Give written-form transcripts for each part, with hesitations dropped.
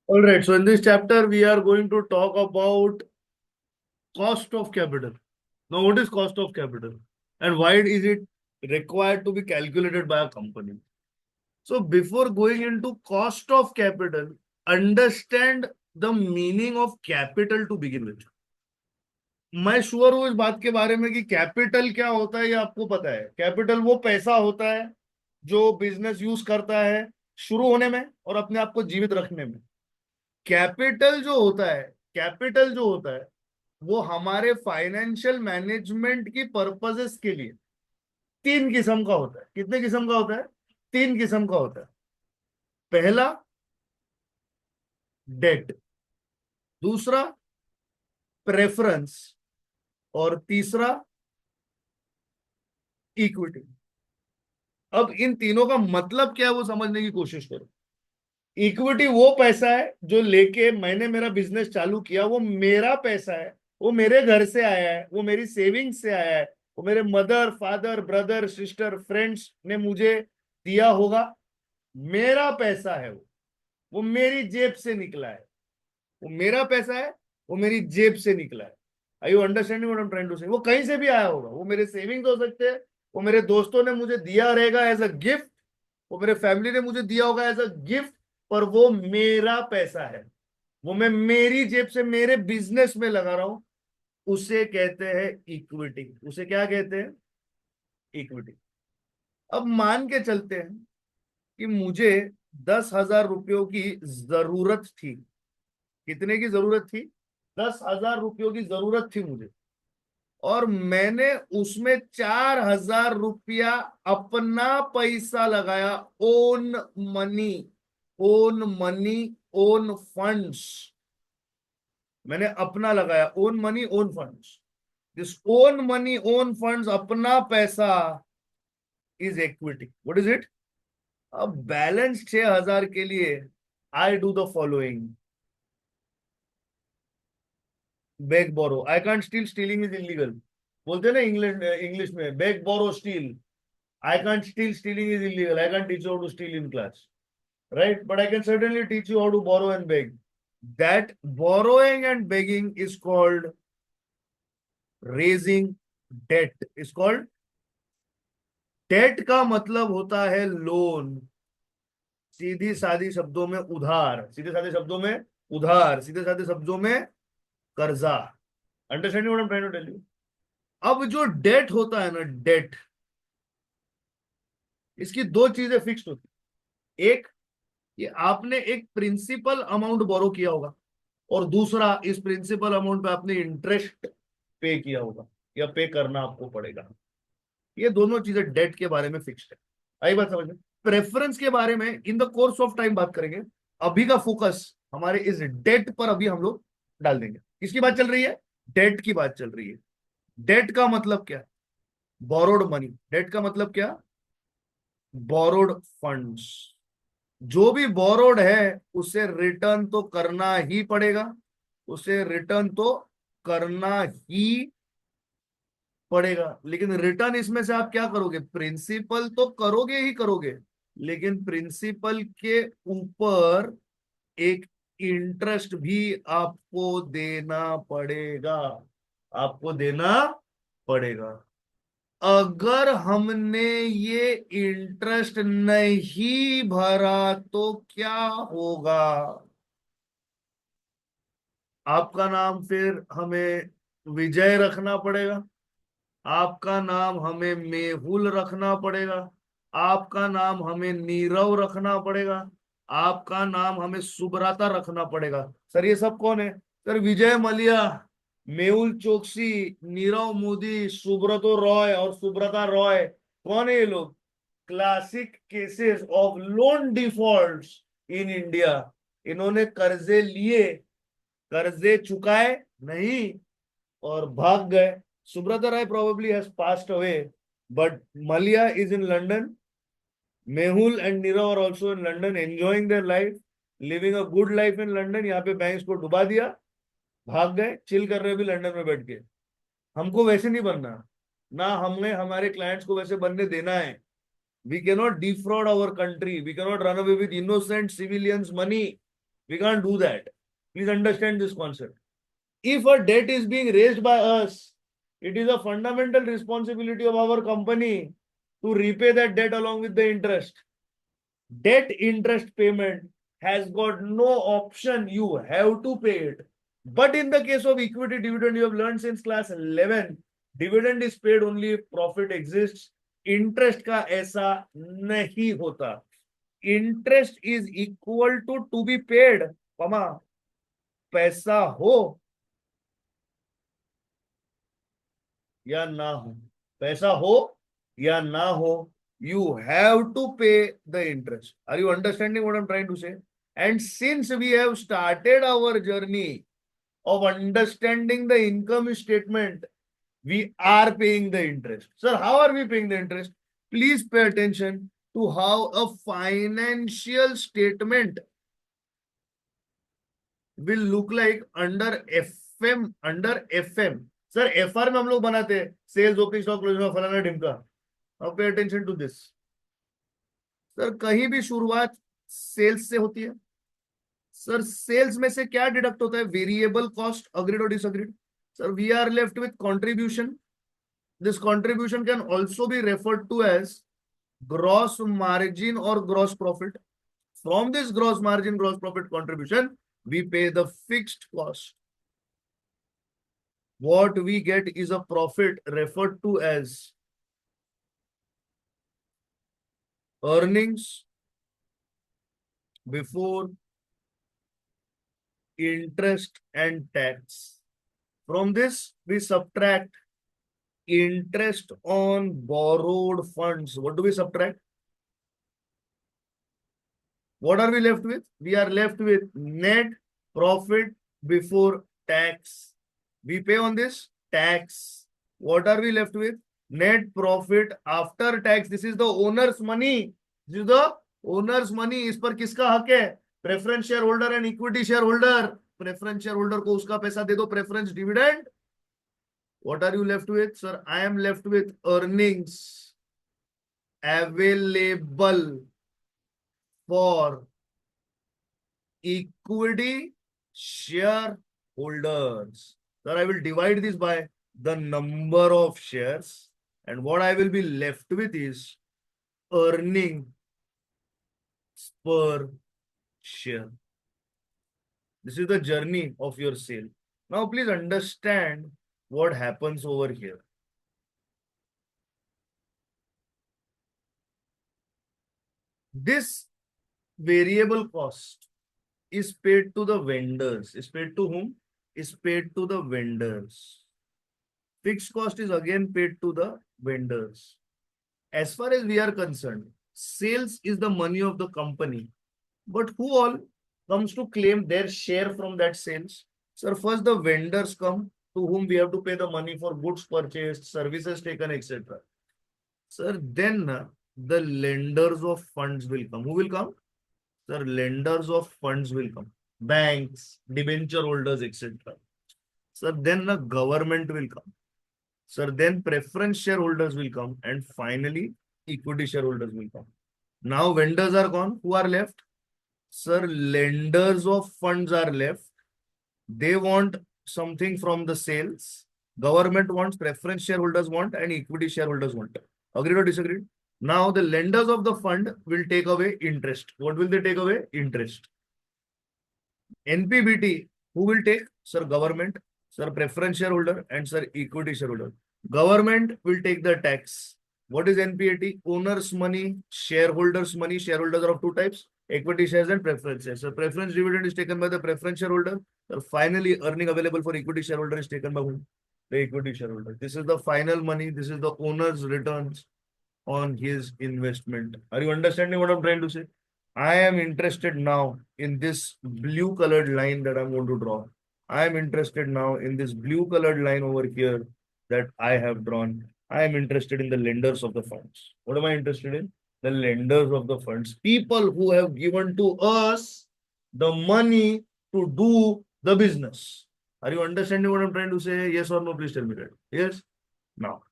All right, so in this chapter, we are going to talk about cost of capital. Now, what is cost of capital and why is it required to be calculated by a company? So, before going into cost of capital, understand the meaning of capital to begin with. मैं sure हूं इस बात के बारे में कि capital क्या होता है ये आपको पता है। कैपिटल वो पैसा होता है जो बिजनेस यूज करता है शुरू होने में और अपने आप को जीवित रखने में। कैपिटल जो होता है कैपिटल जो होता है वो हमारे फाइनेंशियल मैनेजमेंट की पर्पसेस के लिए तीन किस्म का होता है। कितने किस्म का होता है? तीन किस्म का होता है। पहला डेट, दूसरा प्रेफरेंस और तीसरा इक्विटी। अब इन तीनों का मतलब क्या है वो समझने की कोशिश करो। इक्विटी वो पैसा है जो लेके मैंने मेरा बिजनेस चालू किया, वो मेरा पैसा है, वो मेरे घर से आया है, वो मेरी सेविंग्स से आया है, वो मेरे mother father brother sister friends ने मुझे दिया होगा। मेरा पैसा है वो मेरी जेब से निकला है। वो मेरा पैसा है, वो मेरी जेब से निकला है। I you understanding what I am trying to say? वो कहीं से भी आया होगा, वो मेरे सेविंग्स हो सकते हैं, वो मेरे दोस्तों ने मुझे दिया रहेगा एज अ गिफ्ट, वो मेरे फैमिली ने मुझे दिया होगा एज अ गिफ्ट, पर वो मेरा पैसा है। वो मैं मेरी जेब से मेरे बिजनेस में लगा रहा हूं। उसे कहते हैं इक्विटी। उसे क्या कहते हैं? इक्विटी। अब मान के चलते हैं कि मुझे 10,000 रुपयों की जरूरत थी। कितने की जरूरत थी? 10,000 रुपयों की जरूरत थी मुझे, और मैंने उसमें 4,000 रुपया अपना पैसा लगाया। Own money, own money, own funds. मैंने अपना लगाया, own money own funds. This own money own funds, अपना पैसा, is equity. What is it? अब बैलेंस 6,000 के लिए I do the following. Beg borrow, I can't steal, stealing is illegal. बोलते हैं ना इंग्लैंड इंग्लिश में, beg borrow steal. I can't steal. Stealing is illegal. I can't teach you how to steal in class, right? But I can certainly teach you how to borrow and beg. That borrowing and begging is called raising debt. Is called debt का मतलब होता है loan. सीधी सादी शब्दों में उधार, सीधे साधे शब्दों में उधार, सीधे साधे शब्दों में कर्जा। Understanding what I am trying to tell you? अब जो डेट होता है ना, डेट, इसकी दो चीजें फिक्स्ड होती है। एक, ये आपने एक प्रिंसिपल अमाउंट बोरो किया होगा, और दूसरा, इस प्रिंसिपल अमाउंट पे आपने इंटरेस्ट पे किया होगा या पे करना आपको पड़ेगा। ये दोनों चीजें डेट के बारे में फिक्स्ड है। आई बात समझ में? प्रेफरेंस के बारे में in the course of time बात करेंगे। अभी का फोकस हमारे इस डेट पर अभी हम लोग डाल देंगे। किसकी बात चल रही है? डेट की बात चल रही है। डेट का मतलब क्या? Borrowed money. डेट का मतलब क्या? Borrowed funds. जो भी बोरोड है उसे रिटर्न तो करना ही पड़ेगा। उसे रिटर्न तो करना ही पड़ेगा। लेकिन रिटर्न इसमें से आप क्या करोगे? प्रिंसिपल तो करोगे ही करोगे, लेकिन प्रिंसिपल के ऊपर एक इंटरेस्ट भी आपको देना पड़ेगा। आपको देना पड़ेगा। अगर हमने ये इंटरेस्ट नहीं भरा तो क्या होगा? आपका नाम फिर हमें विजय रखना पड़ेगा, आपका नाम हमें मेहुल रखना पड़ेगा, आपका नाम हमें नीरव रखना पड़ेगा, आपका नाम हमें सुब्रता रखना पड़ेगा। सर ये सब कौन है? सर विजय मलिया, मेहुल चोकसी, नीरव मोदी, सुब्रतो रॉय और सुब्रता रॉय। कौन है ये लोग? Classic cases of loan defaults in India. इन्होंने कर्जे लिए, कर्जे चुकाए नहीं और भाग गए। सुब्रता राय probably has passed away, but Malia is in London. Mehul and Nirav are also in London, enjoying their life, living a good life in London. यहाँ पे बैंक्स को डुबा दिया, भाग गए, चिल कर रहे भी लंदन में बैठ के। हमको वैसे नहीं बनना, ना हमने हमारे क्लाइंट्स को वैसे बनने देना है। We cannot defraud our country. We cannot run away with innocent civilians' money. We can't do that. Please understand this concept. If a debt is being raised by us, it is a fundamental responsibility of our company to repay that debt along with the interest. Debt interest payment has got no option. You have to pay it. But in the case of equity dividend, you have learned since class 11, dividend is paid only if profit exists. Interest का ऐसा नहीं होता. Interest is equal to be paid, कमा पैसा हो या ना हो, पैसा हो या ना हो, you have to pay the interest. Are you understanding what I'm trying to say? And since we have started our journey of understanding the income statement, we are paying the interest. Sir, how are we paying the interest? Please pay attention to how a financial statement will look like under FM. Under FM, sir FR में हम लोग बनाते हैं sales, opening stock, closing, फलाना ढिमका. Now pay attention to this. Sir कहीं भी शुरुआत सेल्स से होती है. सर सेल्स में से क्या डिडक्ट होता है? Variable cost. अग्रीड और disagreed? Sir we are left with contribution. This contribution can also be referred to as gross margin और gross profit. From this gross margin, gross profit contribution, we pay the fixed cost. What we get is a profit referred to as earnings before interest and tax. From this, we subtract interest on borrowed funds. What do we subtract? What are we left with? We are left with net profit before tax. We pay on this tax. What are we left with? Net profit after tax. This is the owner's money. This is the owner's money. इस पर किसका हक है? Preference share holder and equity share holder. Preference share holder को उसका पैसा दे दो, preference dividend. What are you left with? Sir, I am left with earnings available for equity shareholders. Sir, I will divide this by the number of shares, and what I will be left with is earning per share. This is the journey of your sale. Now, please understand what happens over here. This variable cost is paid to the vendors. Is paid to whom? Is paid to the vendors. Fixed cost is again paid to the vendors. As far as we are concerned, sales is the money of the company. But who all comes to claim their share from that sales? Sir, first the vendors come, to whom we have to pay the money for goods purchased, services taken, etc. Sir, then the lenders of funds will come. Who will come? Sir, lenders of funds will come. Banks, debenture holders, etc. Sir, then the government will come. Sir, then preference shareholders will come. And finally, equity shareholders will come. Now, vendors are gone. Who are left? Sir, lenders of funds are left. They want something from the sales. Government wants, preference shareholders want, and equity shareholders want. Agreed or disagreed? Now, the lenders of the fund will take away interest. What will they take away? Interest. NPBT, who will take? Sir, government. Sir, preference shareholder, and sir, equity shareholder. Government will take the tax. What is NPAT? Owner's money, shareholders' money. Shareholders are of two types: equity shares and preference shares. So preference dividend is taken by the preference shareholder. So finally, earning available for equity shareholder is taken by whom? The equity shareholder. This is the final money. This is the owner's returns on his investment. Are you understanding what I'm trying to say? I am interested now in this blue colored line that I'm going to draw. I am interested now in this blue colored line over here that I have drawn. I am interested in the lenders of the funds. What am I interested in? The lenders of the funds. People who have given to us the money to do the business. Are you understanding what I'm trying to say? Yes or no? Please tell me that. Yes? Now,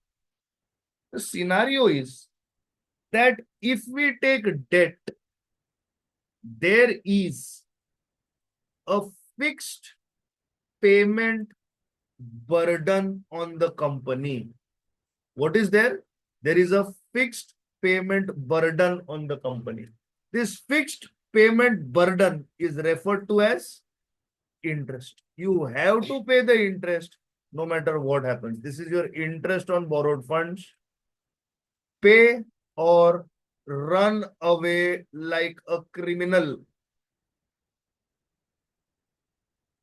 the scenario is that if we take debt, there is a fixed payment burden on the company. What is there? There is a fixed payment burden on the company. This fixed payment burden is referred to as interest. You have to pay the interest no matter what happens. This is your interest on borrowed funds. Pay or run away like a criminal.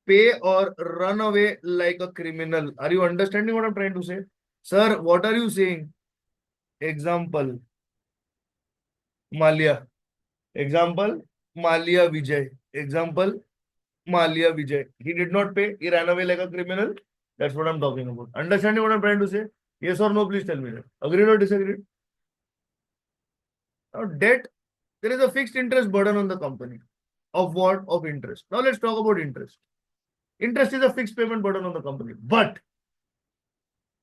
Pay or run away like a criminal. Are you understanding what I'm trying to say? Sir, what are you saying? Example, Malia. Example, Malia Vijay. Example, Malia Vijay. He did not pay. He ran away like a criminal. That's what I'm talking about. Understanding what I'm trying to say? Yes or no? Please tell me that. Agreed or disagreed? Now, debt, there is a fixed interest burden on the company. Of what? Of interest. Now, let's talk about interest. Interest is a fixed payment burden on the company. But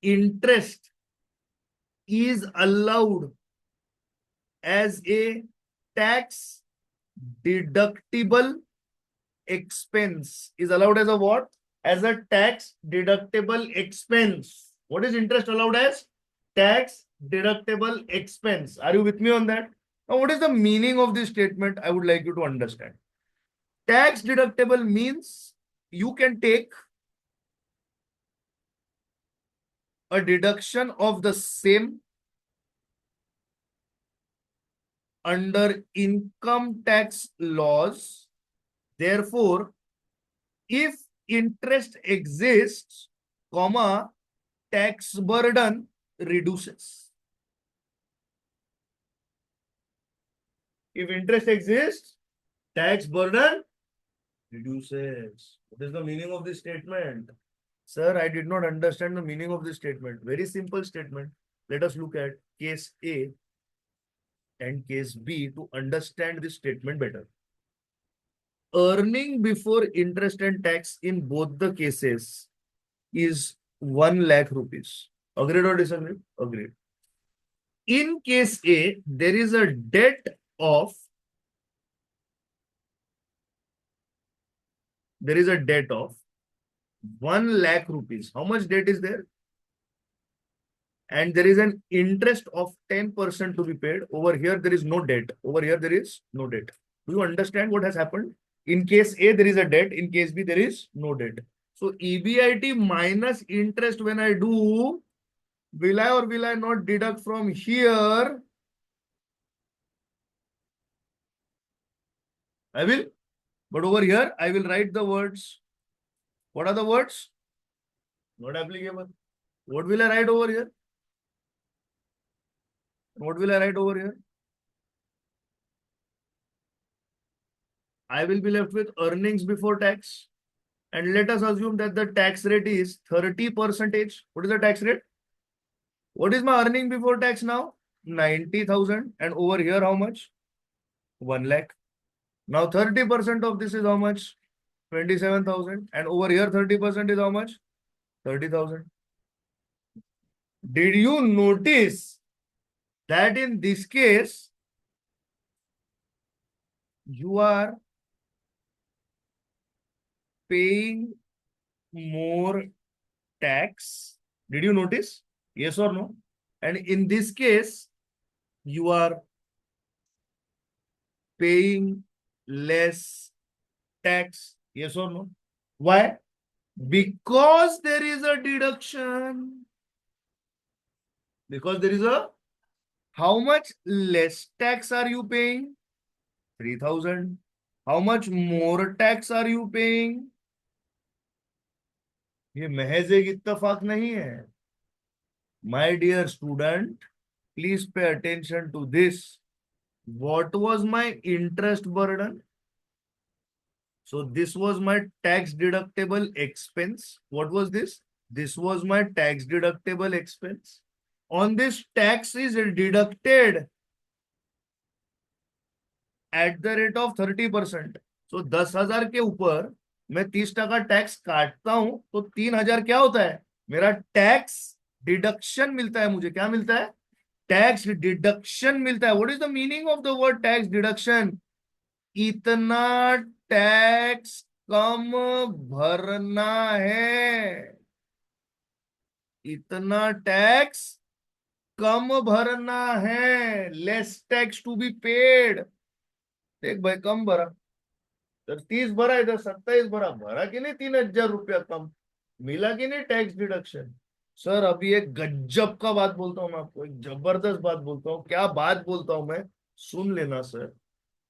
interest is allowed as a tax deductible expense. Is allowed as a what? As a tax deductible expense. What is interest allowed as? Tax deductible expense. Are you with me on that? Now, what is the meaning of this statement? I would like you to understand. Tax deductible means you can take a deduction of the same under income tax laws. Therefore, if interest exists, comma, tax burden reduces. If interest exists, tax burden reduces. What is the meaning of this statement? Sir, I did not understand the meaning of this statement. Very simple statement. Let us look at case A and case B to understand this statement better. Earning before interest and tax in both the cases is 1 lakh rupees. Agreed or disagreed? Agreed. In case A, there is a debt of 1 lakh rupees. How much debt is there? And there is an interest of 10% to be paid. Over here, there is no debt. Over here, there is no debt. Do you understand what has happened? In case A, there is a debt. In case B, there is no debt. So EBIT minus interest when I do, will I or will I not deduct from here? I will. But over here, I will write the words. What are the words? Not applicable. What will I write over here? What will I write over here? I will be left with earnings before tax. And let us assume that the tax rate is 30%. What is the tax rate? What is my earning before tax now? 90,000. And over here, how much? 1 lakh. Now 30% of this is how much? 27,000. And over here, 30% is how much? 30,000. Did you notice that in this case, you are paying more tax? Did you notice? Yes or no? And in this case, you are paying less tax. Yes or no? Why? Because there is a deduction. Because there is a, how much less tax are you paying? 3,000. How much more tax are you paying? ये महज एक इत्तेफाक नहीं है. My dear student, please pay attention to this. What was my interest burden? So this was my tax deductible expense. What was this? This was my tax deductible expense. On this, tax is deducted at the rate of 30%. So 10,000 के ऊपर मैं 30% tax काटता हूं तो 3,000 क्या होता है? मेरा टैक्स डिडक्शन मिलता है. मुझे क्या मिलता है? टैक्स डिडक्शन मिलता है. What is the meaning of the word tax deduction? इतना टैक्स कम भरना है, इतना टैक्स कम भरना है, less tax to be paid. देख भाई कम भरा, इधर 30 भरा, इधर 27 भरा, भरा कि नहीं 3,000 रुपया कम, मिला कि नहीं टैक्स डिडक्शन। सर अभी एक गज्जब का बात बोलता हूँ मैं आपको, एक जबरदस्त बात बोलता हूँ, क्या बात बोलता हूँ मैं, सुन लेना सर।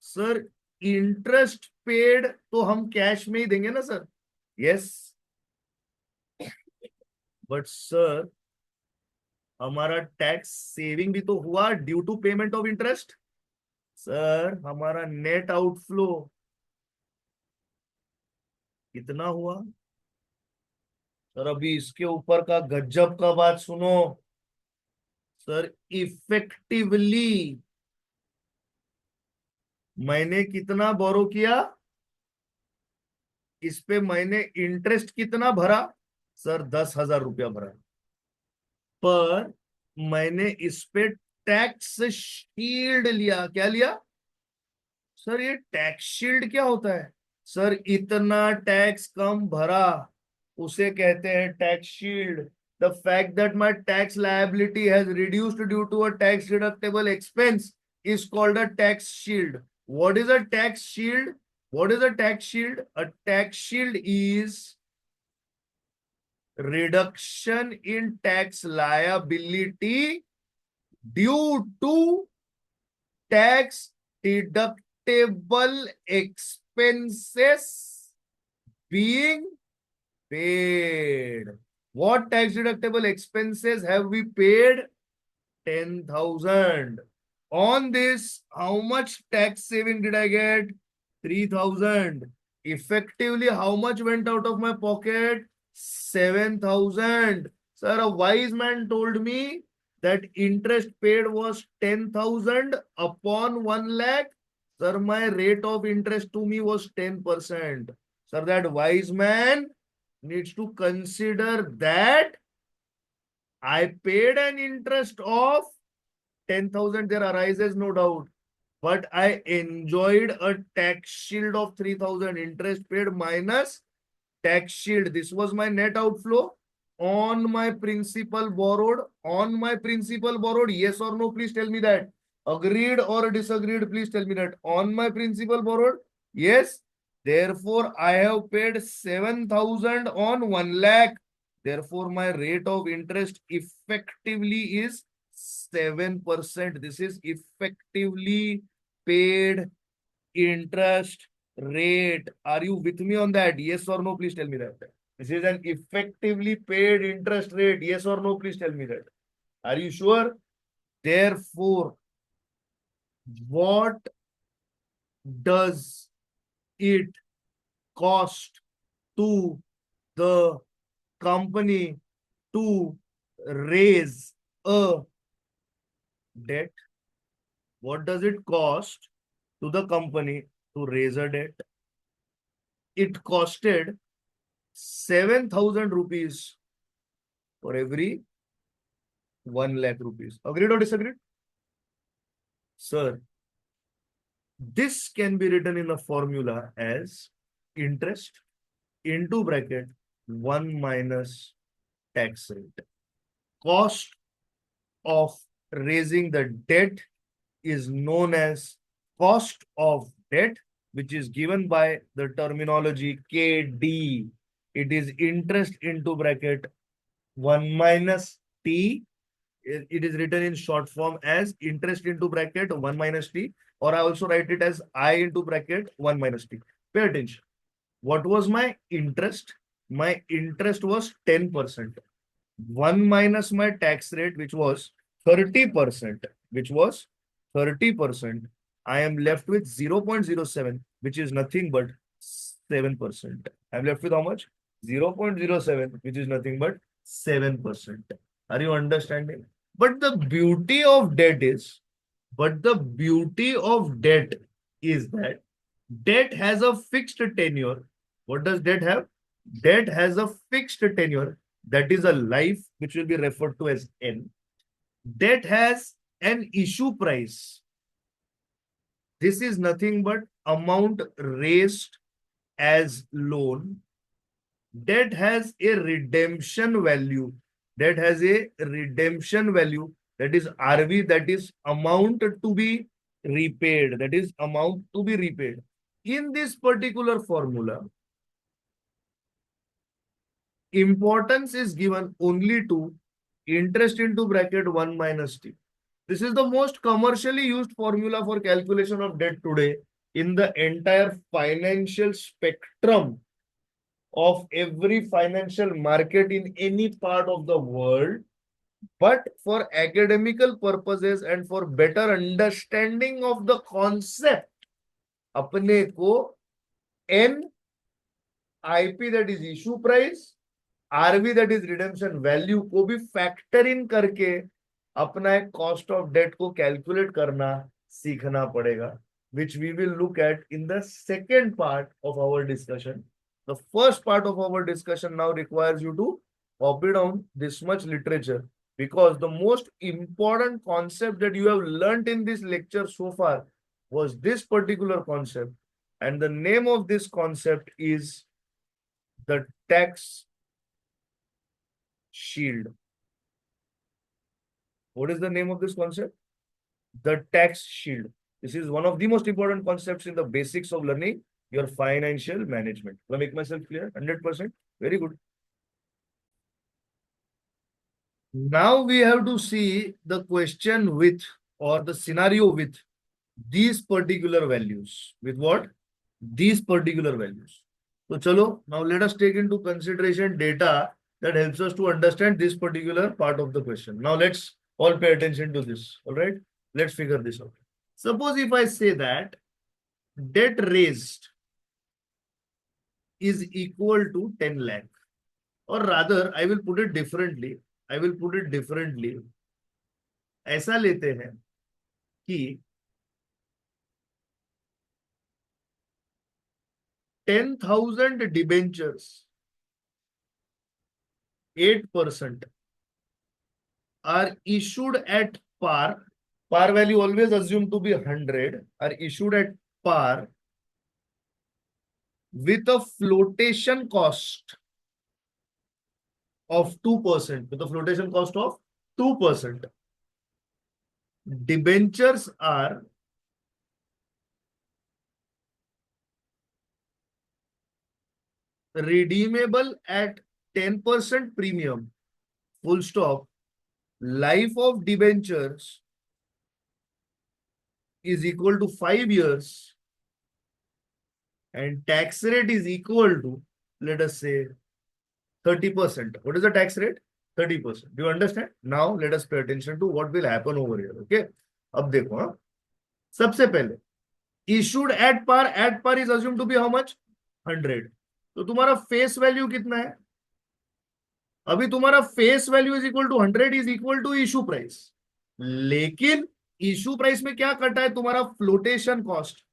सर इंटरेस्ट पेड तो हम कैश में ही देंगे ना सर, यस, बट सर हमारा टैक्स सेविंग भी तो हुआ due to payment of interest. Sir हमारा नेट आउटफ्लो कितना हुआ। सर अभी इसके ऊपर का गज्जब का बात सुनो। सर इफेक्टिवली मैंने कितना बोरो किया, इस पे मैंने इंटरेस्ट कितना भरा, सर 10,000 रुपया भरा, पर मैंने इस पे टैक्स शील्ड लिया, क्या लिया सर, ये टैक्स शील्ड क्या होता है। सर इतना टैक्स कम भरा उसे कहते हैं tax shield. The fact that my tax liability has reduced due to a tax deductible expense is called a tax shield. What is a tax shield? What is a tax shield? A tax shield is reduction in tax liability due to tax deductible expenses being paid. What tax deductible expenses have we paid? 10,000. On this, how much tax saving did I get? 3,000. Effectively, how much went out of my pocket? 7,000. Sir, a wise man told me that interest paid was 10,000 upon 1 lakh. Sir, my rate of interest to me was 10%. Sir, that wise man needs to consider that I paid an interest of 10,000. There arises no doubt, but I enjoyed a tax shield of 3,000, interest paid minus tax shield. This was my net outflow on my principal borrowed. On my principal borrowed, yes or no? Please tell me that. Agreed or disagreed? Please tell me that. On my principal borrowed, yes. Therefore, I have paid 7,000 on 1 lakh. Therefore, my rate of interest effectively is 7%. This is effectively paid interest rate. Are you with me on that? Yes or no? Please tell me that. This is an effectively paid interest rate. Yes or no? Please tell me that. Are you sure? Therefore, what does it cost to the company to raise a debt? What does it cost to the company to raise a debt? It costed 7,000 rupees for every 1 lakh rupees. Agreed or disagreed? Sir, this can be written in a formula as interest into bracket 1 minus tax rate. Cost of raising the debt is known as cost of debt, which is given by the terminology KD. It is interest into bracket 1 minus T. It is written in short form as interest into bracket 1 minus T, or I also write it as I into bracket 1 minus T. Pay attention. What was my interest? My interest was 10%. 1 minus my tax rate, which was 30%, which was 30%. I am left with 0.07, which is nothing but 7%. I'm left with how much? 0.07, which is nothing but 7%. Are you understanding? But the beauty of debt is, but the beauty of debt is that debt has a fixed tenure. What does debt have? Debt has a fixed tenure, that is a life, which will be referred to as N. Debt has an issue price. This is nothing but amount raised as loan, debt has a redemption value. Debt has a redemption value, that is RV, that is amount to be repaid. That is amount to be repaid. In this particular formula, importance is given only to interest into bracket 1 minus t. This is the most commercially used formula for calculation of debt today in the entire financial spectrum of every financial market in any part of the world. But for academical purposes and for better understanding of the concept, अपने को NIP, that is issue price, RV, that is redemption value, को भी factor in करके अपना एक cost of date को calculate करना सीखना पड़ेगा, which we will look at in the second part of our discussion. The first part of our discussion now requires you to copy down this much literature, because the most important concept that you have learnt in this lecture so far was this particular concept, and the name of this concept is the tax shield. What is the name of this concept? The tax shield. This is one of the most important concepts in the basics of learning your financial management. Do I make myself clear? 100%. Very good. Now we have to see the question with, or the scenario with, these particular values. With what? These particular values. So chalo, now let us take into consideration data that helps us to understand this particular part of the question. Now let's all pay attention to this. All right, let's figure this out. Suppose if I say that debt raised is equal to 10 lakh, or rather I will put it differently. ऐसा लेते हैं कि 10,000 debentures, 8% are issued at par. Par value always assumed to be 100, are issued at par with a flotation cost of 2%. With a flotation cost of 2%. Debentures are redeemable at 10% premium, full stop. Life of debentures is equal to 5 years, and tax rate is equal to, let us say, 30%. What is the tax rate? 30%. Do you understand? Now let us pay attention to what will happen over here. Okay. अब देखो, हाँ, सबसे पहले issued at par is assumed to be how much? 100. तो तुम्हारा face value कितना है? अभी तुम्हारा face value is equal to 100 is equal to issue price, लेकिन इशू प्राइस में क्या कटा है? तुम्हारा फ्लोटेशन कॉस्ट,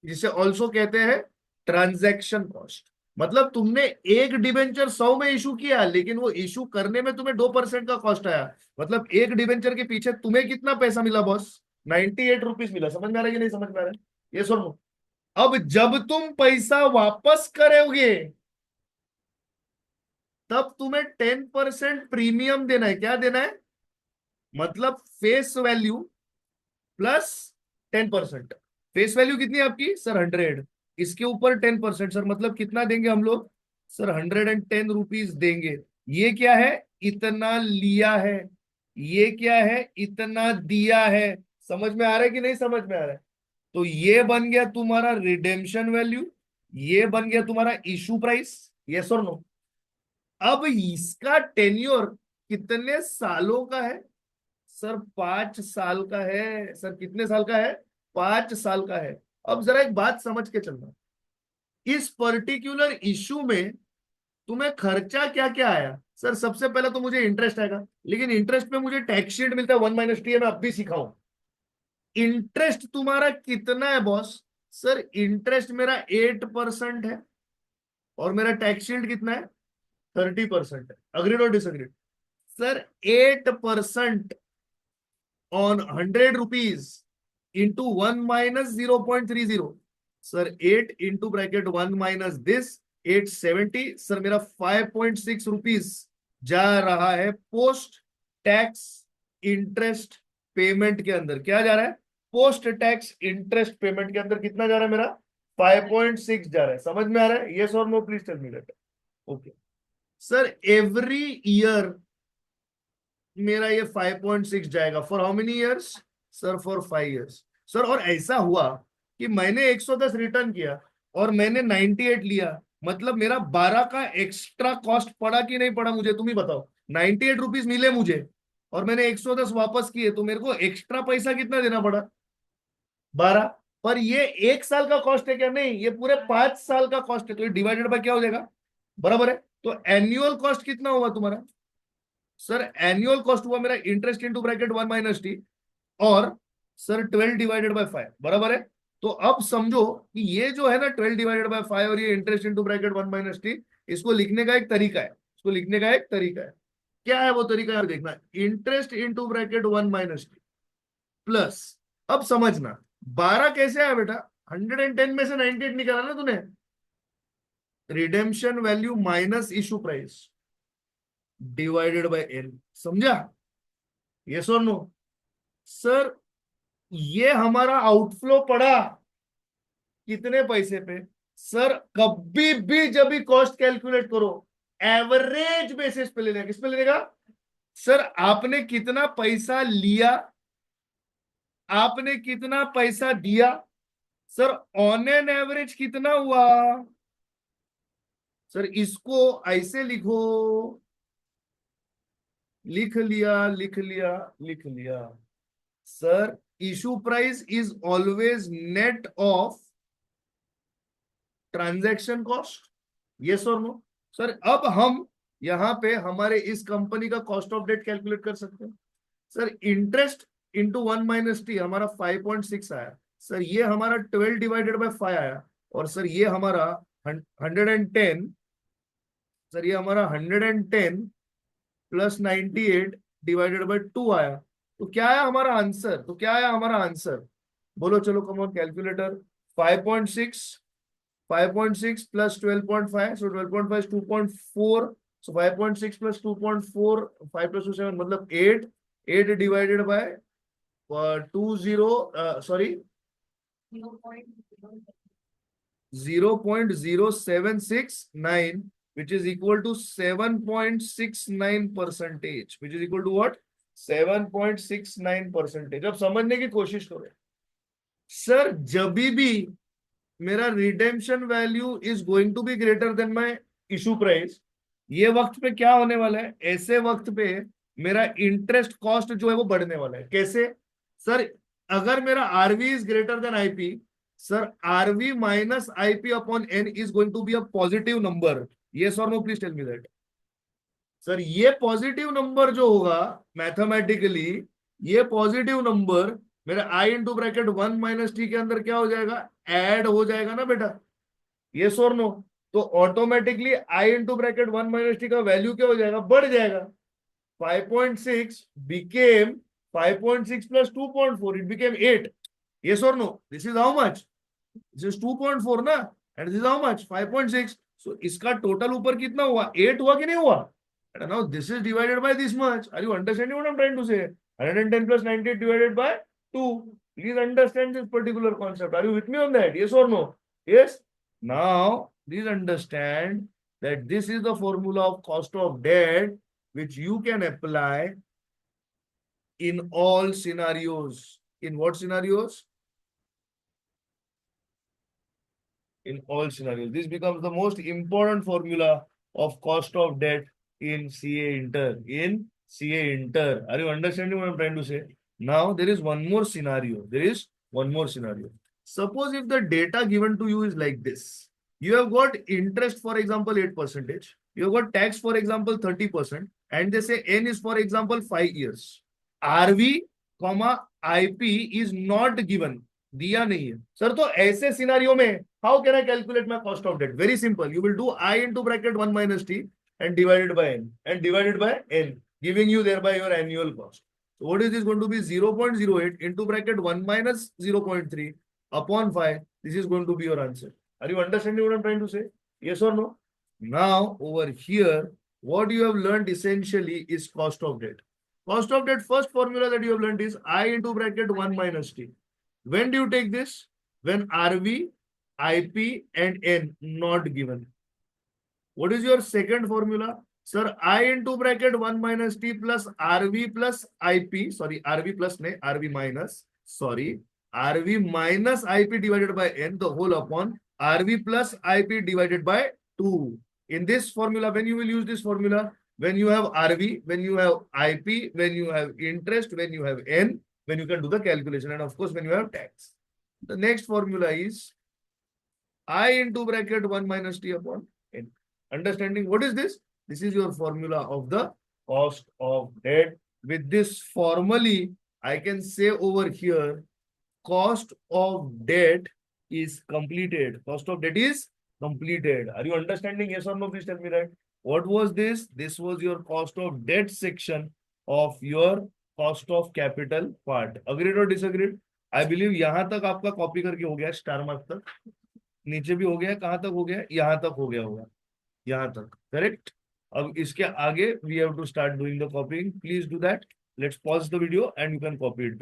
जिसे ऑल्सो कहते हैं ट्रांजैक्शन कॉस्ट। मतलब तुमने एक डिबेंचर 100 में इशू किया, लेकिन वो इशू करने में तुम्हें 2% का कॉस्ट आया। मतलब एक डिबेंचर के पीछे तुम्हें कितना पैसा मिला बॉस? 98 रुपीज मिला। समझ में आ रहा है कि नहीं समझ में आ रहा है? ये सुनो, अब जब तुम पैसा वापस करोगे तब तुम्हें 10% प्रीमियम देना है। क्या देना है? मतलब face value plus 10%। Face value कितनी है आपकी सर? 100। इसके ऊपर 10%। सर मतलब कितना देंगे हम लोग? सर 110 रुपीज देंगे। ये क्या है? इतना लिया है। ये क्या है? इतना दिया है। समझ में आ रहा है कि नहीं समझ में आ रहा है? तो ये बन गया तुम्हारा रिडेम्पशन वैल्यू, ये बन गया तुम्हारा इशू प्राइस। यस और नो? अब इसका टेन्योर कितने सालों का है? सर 5 साल का है। सर कितने साल का है? 5 साल का है। अब जरा एक बात समझ के चलना, इस पर्टिकुलर इशू में तुम्हें खर्चा क्या क्या आया? सर सबसे पहले तो मुझे इंटरेस्ट आएगा, लेकिन इंटरेस्ट में मुझे टैक्स शीट मिलता है 1 माइनस टी। मैं अब भी सिखाऊं, इंटरेस्ट तुम्हारा कितना है बॉस? सर इंटरेस्ट मेरा 8% है, और मेरा टैक्स शील्ड कितना है? 30% है। अग्रीड और disagreed? Sir 8% on 100 rupees into 1 minus 0.30, sir 8 into bracket 1 minus this 870। Sir मेरा 5.6 रुपीज जा रहा है पोस्ट टैक्स इंटरेस्ट पेमेंट के अंदर। क्या जा रहा है? पोस्ट टैक्स इंटरेस्ट पेमेंट के अंदर कितना जा रहा है मेरा? 5.6 जा रहा है। समझ में आ रहा है? यस और no please tell me that. Okay sir, every year मेरा ये 5.6 जाएगा। For how many years? Sir for 5 years. Sir और ऐसा हुआ कि मैंने 110 रिटर्न किया और मैंने 98 लिया, मतलब मेरा 12 का एक्स्ट्रा कॉस्ट पड़ा कि नहीं पड़ा? मुझे तुम ही बताओ। 98 रुपीज मिले मुझे और मैंने 110 वापस किए, तो मेरे को एक्स्ट्रा पैसा कितना देना पड़ा? 12। पर ये 1 साल का कॉस्ट है क्या? नहीं, ये पूरे 5 साल का कॉस्ट है, तो ये डिवाइडेड बाय क्या हो जाएगा? बराबर है। तो एनुअल कॉस्ट कितना हुआ तुम्हारा? सर एनुअल कॉस्ट हुआ मेरा interest into bracket 1 minus T, और सर 12 डिवाइडेड बाय 5। बराबर है। तो अब समझो कि ये जो है ना 12 डिवाइडेड बाय 5 और ये interest into bracket 1 minus T, इसको लिखने का एक तरीका है। इसको लिखने का एक तरीका है। क्या है वो तरीका? है देखना, interest into bracket 1 minus T plus, अब समझना 12 कैसे आया बेटा? 110 में से 98 निकाला ना तूने, redemption value minus issue price divided by n. समझा? यस और नो? सर ये हमारा आउटफ्लो पड़ा कितने पैसे पे? सर कभी भी जब भी कॉस्ट कैलकुलेट करो, एवरेज बेसिस पे लेने। किस पे लेने का? सर आपने कितना पैसा लिया, आपने कितना पैसा दिया, सर ऑन एन एवरेज कितना हुआ? सर इसको ऐसे लिखो, लिख लिया, लिख लिया, लिख लिया। Sir issue price is always net of transaction cost. Yes और नो? सर अब हम यहां पे हमारे इस कंपनी का कॉस्ट ऑफ डेट कैलकुलेट कर सकते हैं। Sir interest into 1 minus T हमारा 5.6 आया। सर ये हमारा 12 डिवाइडेड बाय 5 आया। और सर ये हमारा 110, सर ये हमारा 110 प्लस 98 डिवाइडेड बाय 2 आया। तो क्या आया हमारा आंसर? तो क्या आया हमारा आंसर? बोलो चलो, come on calculator. 5.6, 5.6 plus 12.5, so 12.5 is 2.4, so 5.6 plus 2.4, 5 plus 2 7, मतलब 8, 8 divided by 20, sorry 0.0769, which is equal to 7.69 percentage, which is equal to what? 7.69 percentage। अब समझने की कोशिश करो सर, जब भी मेरा redemption value is going to be greater than my issue price, ये वक्त पे क्या होने वाला है? ऐसे वक्त पे मेरा इंटरेस्ट कॉस्ट जो है वो बढ़ने वाला है। कैसे? सर अगर मेरा RV is greater than IP, sir RV minus IP upon N is going to be a positive number. Yes और no please tell me that. Sir ये पॉजिटिव नंबर जो होगा मैथमेटिकली, ये पॉजिटिव नंबर मेरे I into bracket 1 minus T के अंदर क्या हो जाएगा? ऐड हो जाएगा ना बेटा। यस और नो? तो automatically I into bracket 1 minus T का वैल्यू क्या हो जाएगा? बढ़ जाएगा। 5.6 became 5.6 plus 2.4, it became 8। yes or no? This is how much? This is 2.4 ना, and this is how much? 5.6। so इसका टोटल ऊपर कितना हुआ? 8 हुआ कि नहीं हुआ? and now this is divided by this much। are you understanding what I'm trying to say? 110 plus 90 divided by 2। please understand this particular concept। are you with me on that? yes or no? yes? now please understand that this is the formula of cost of debt which you can apply in all scenarios। in what scenarios? in all scenarios, this becomes the most important formula of cost of debt in CA Inter। in CA Inter, are you understanding what I'm trying to say? Now there is one more scenario. There is one more scenario. Suppose if the data given to you is like this, you have got interest for example 8%, you have got tax for example 30%, and they say N is for example 5 years। RV, IP is not given, दिया नहीं है sir. तो ऐसे scenario में how can I calculate my cost of debt? Very simple, you will do I into bracket 1 minus t and divided by n, and divided by n, giving you thereby your annual cost. So what is this going to be? 0.08 into bracket 1 minus 0.3 upon 5 This is going to be your answer. Are you understanding what I'm trying to say? Yes or no? Now, over here, what you have learned essentially is cost of debt. Cost of debt, first formula that you have learned is I into bracket 1 minus T. When do you take this? When RV, IP, and N not given. What is your second formula? Sir, I into bracket 1 minus T plus RV plus IP. Sorry, RV plus, RV minus. Sorry, RV minus IP divided by N, the whole upon RV plus IP divided by 2. In this formula, when you will use this formula, when you have RV, when you have IP, when you have interest, when you have N, when you can do the calculation, and of course, when you have tax. The next formula is I into bracket 1 minus T upon N. Understanding what is this? This is your formula of the cost of debt. With this formally, I can say over here, cost of debt is completed. Cost of debt is completed. Are you understanding? Yes or no? Please tell me that. What was this? This was your cost of debt section of your cost of capital part. Agreed or disagreed? I believe यहाँ तक आपका copy करके हो गया star mark तक, नीचे भी हो गया, कहां तक हो गया, यहां तक हो गया होगा, यहां तक करेक्ट. अब इसके आगे we have to start doing the copying. Please do that. Let's pause the video and you can copy it.